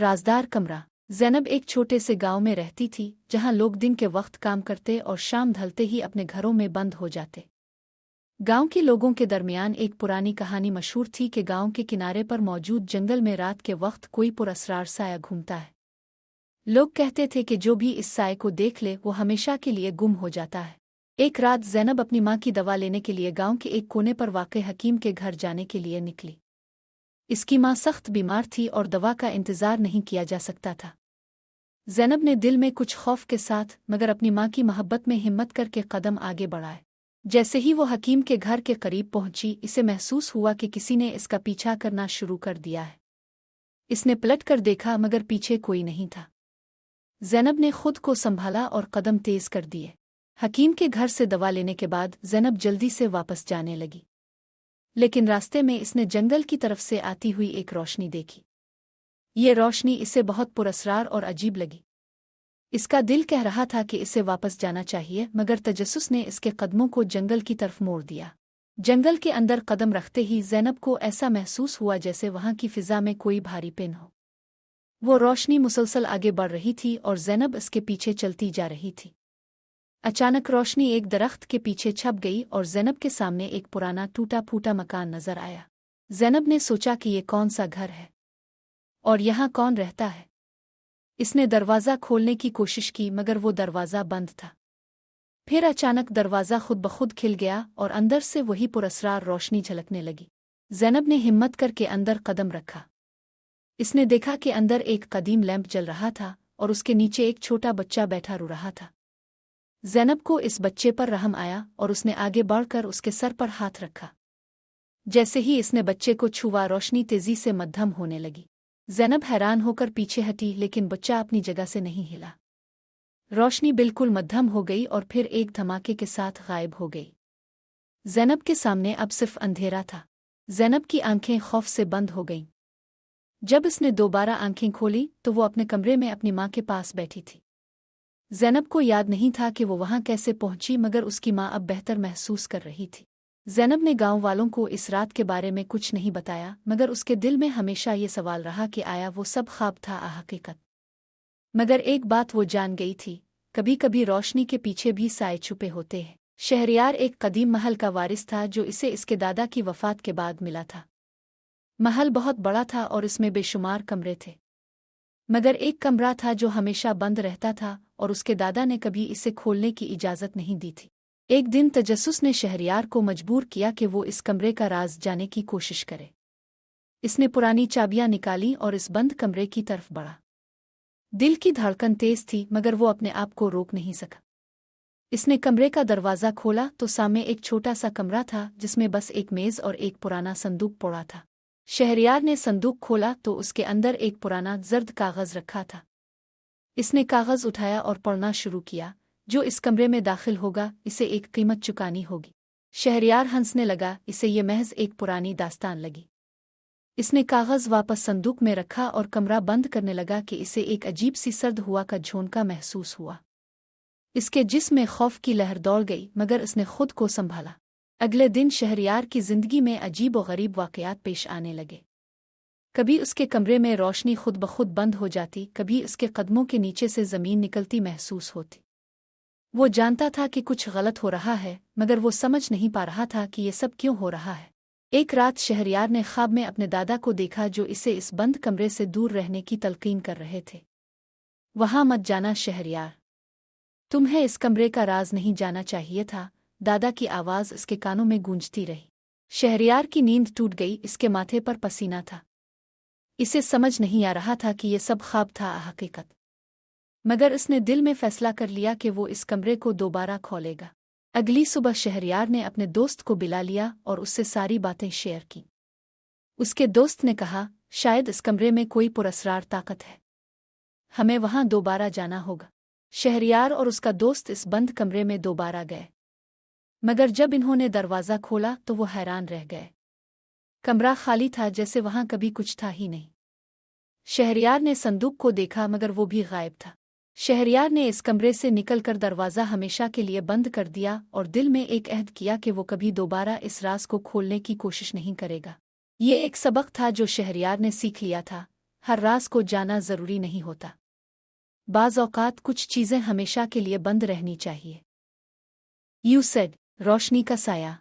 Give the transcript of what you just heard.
राजदार कमरा। ज़ैनब एक छोटे से गांव में रहती थी जहां लोग दिन के वक्त काम करते और शाम ढलते ही अपने घरों में बंद हो जाते। गांव के लोगों के दरमियान एक पुरानी कहानी मशहूर थी कि गांव के किनारे पर मौजूद जंगल में रात के वक्त कोई पुरअसरार साया घूमता है। लोग कहते थे कि जो भी इस साये को देख ले वो हमेशा के लिए गुम हो जाता है। एक रात ज़ैनब अपनी माँ की दवा लेने के लिए गांव के एक कोने पर वाक़ हकीम के घर जाने के लिए निकली। इसकी माँ सख्त बीमार थी और दवा का इंतज़ार नहीं किया जा सकता था। ज़ैनब ने दिल में कुछ खौफ के साथ मगर अपनी माँ की मोहब्बत में हिम्मत करके कदम आगे बढ़ाए। जैसे ही वो हकीम के घर के करीब पहुंची, इसे महसूस हुआ कि किसी ने इसका पीछा करना शुरू कर दिया है। इसने पलट कर देखा मगर पीछे कोई नहीं था। ज़ैनब ने खुद को संभाला और कदम तेज कर दिए। हकीम के घर से दवा लेने के बाद ज़ैनब जल्दी से वापस जाने लगी, लेकिन रास्ते में इसने जंगल की तरफ से आती हुई एक रोशनी देखी। ये रोशनी इसे बहुत पुरअसरार और अजीब लगी। इसका दिल कह रहा था कि इसे वापस जाना चाहिए, मगर तजस्सुस ने इसके कदमों को जंगल की तरफ मोड़ दिया। जंगल के अंदर कदम रखते ही ज़ैनब को ऐसा महसूस हुआ जैसे वहां की फिजा में कोई भारी पिन हो। वो रोशनी मुसलसल आगे बढ़ रही थी और ज़ैनब इसके पीछे चलती जा रही थी। अचानक रोशनी एक दरख्त के पीछे छप गई और ज़ैनब के सामने एक पुराना टूटा फूटा मकान नजर आया। ज़ैनब ने सोचा कि ये कौन सा घर है और यहाँ कौन रहता है। इसने दरवाज़ा खोलने की कोशिश की मगर वो दरवाज़ा बंद था। फिर अचानक दरवाज़ा खुद ब खुद खिल गया और अंदर से वही पुरअसरार रोशनी झलकने लगी। ज़ैनब ने हिम्मत करके अंदर कदम रखा। इसने देखा कि अंदर एक कदीम लैंप जल रहा था और उसके नीचे एक छोटा बच्चा बैठा रो रहा था। ज़ैनब को इस बच्चे पर रहम आया और उसने आगे बढ़कर उसके सर पर हाथ रखा। जैसे ही इसने बच्चे को छुआ, रोशनी तेजी से मद्धम होने लगी। ज़ैनब हैरान होकर पीछे हटी, लेकिन बच्चा अपनी जगह से नहीं हिला। रोशनी बिल्कुल मद्धम हो गई और फिर एक धमाके के साथ गायब हो गई। ज़ैनब के सामने अब सिर्फ अंधेरा था। ज़ैनब की आंखें खौफ से बंद हो गईं। जब इसने दोबारा आंखें खोली तो वो अपने कमरे में अपनी माँ के पास बैठी थी। ज़ैनब को याद नहीं था कि वो वहाँ कैसे पहुंची, मगर उसकी माँ अब बेहतर महसूस कर रही थी। ज़ैनब ने गांव वालों को इस रात के बारे में कुछ नहीं बताया, मगर उसके दिल में हमेशा ये सवाल रहा कि आया वो सब ख्वाब था या हकीकत। मगर एक बात वो जान गई थी, कभी कभी रोशनी के पीछे भी साए छुपे होते हैं। शहरयार एक कदीम महल का वारिस था जो इसे इसके दादा की वफ़ात के बाद मिला था। महल बहुत बड़ा था और इसमें बेशुमार कमरे थे, मगर एक कमरा था जो हमेशा बंद रहता था और उसके दादा ने कभी इसे खोलने की इजाज़त नहीं दी थी। एक दिन तजस्सुस ने शहरयार को मजबूर किया कि वो इस कमरे का राज जाने की कोशिश करे। इसने पुरानी चाबियां निकाली और इस बंद कमरे की तरफ बढ़ा। दिल की धड़कन तेज थी मगर वो अपने आप को रोक नहीं सका। इसने कमरे का दरवाज़ा खोला तो सामने एक छोटा सा कमरा था जिसमें बस एक मेज़ और एक पुराना संदूक पड़ा था। शहरयार ने संदूक खोला तो उसके अंदर एक पुराना जर्द कागज़ रखा था। इसने कागज़ उठाया और पढ़ना शुरू किया, जो इस कमरे में दाखिल होगा इसे एक कीमत चुकानी होगी। शहरयार हंसने लगा, इसे ये महज एक पुरानी दास्तान लगी। इसने कागज़ वापस संदूक में रखा और कमरा बंद करने लगा कि इसे एक अजीब सी सर्द हुआ का झोंका महसूस हुआ। इसके जिस्म में खौफ की लहर दौड़ गई, मगर इसने खुद को संभाला। अगले दिन शहरयार की जिंदगी में अजीब व गरीब वाक़यात पेश आने लगे। कभी उसके कमरे में रोशनी खुद ब खुद बंद हो जाती, कभी उसके कदमों के नीचे से ज़मीन निकलती महसूस होती। वो जानता था कि कुछ गलत हो रहा है, मगर वो समझ नहीं पा रहा था कि ये सब क्यों हो रहा है। एक रात शहरयार ने ख्वाब में अपने दादा को देखा जो इसे इस बंद कमरे से दूर रहने की तलकीन कर रहे थे। वहाँ मत जाना शहरयार, तुम्हें इस कमरे का राज नहीं जाना चाहिए था। दादा की आवाज़ इसके कानों में गूंजती रही। शहरयार की नींद टूट गई, इसके माथे पर पसीना था। इसे समझ नहीं आ रहा था कि ये सब ख्वाब था या हकीकत, मगर इसने दिल में फैसला कर लिया कि वो इस कमरे को दोबारा खोलेगा। अगली सुबह शहरयार ने अपने दोस्त को बुला लिया और उससे सारी बातें शेयर की। उसके दोस्त ने कहा, शायद इस कमरे में कोई पुरअसरार ताकत है, हमें वहां दोबारा जाना होगा। शहरयार और उसका दोस्त इस बंद कमरे में दोबारा गए, मगर जब इन्होंने दरवाज़ा खोला तो वो हैरान रह गए। कमरा खाली था, जैसे वहां कभी कुछ था ही नहीं। शहरयार ने संदूक को देखा मगर वो भी गायब था। शहरयार ने इस कमरे से निकलकर दरवाज़ा हमेशा के लिए बंद कर दिया और दिल में एक अहद किया कि वो कभी दोबारा इस राज को खोलने की कोशिश नहीं करेगा। ये एक सबक था जो शहरयार ने सीख लिया था, हर राज को जाना ज़रूरी नहीं होता। बाज़ औक़ात कुछ चीज़ें हमेशा के लिए बंद रहनी चाहिए। यू सेड, रोशनी का साया।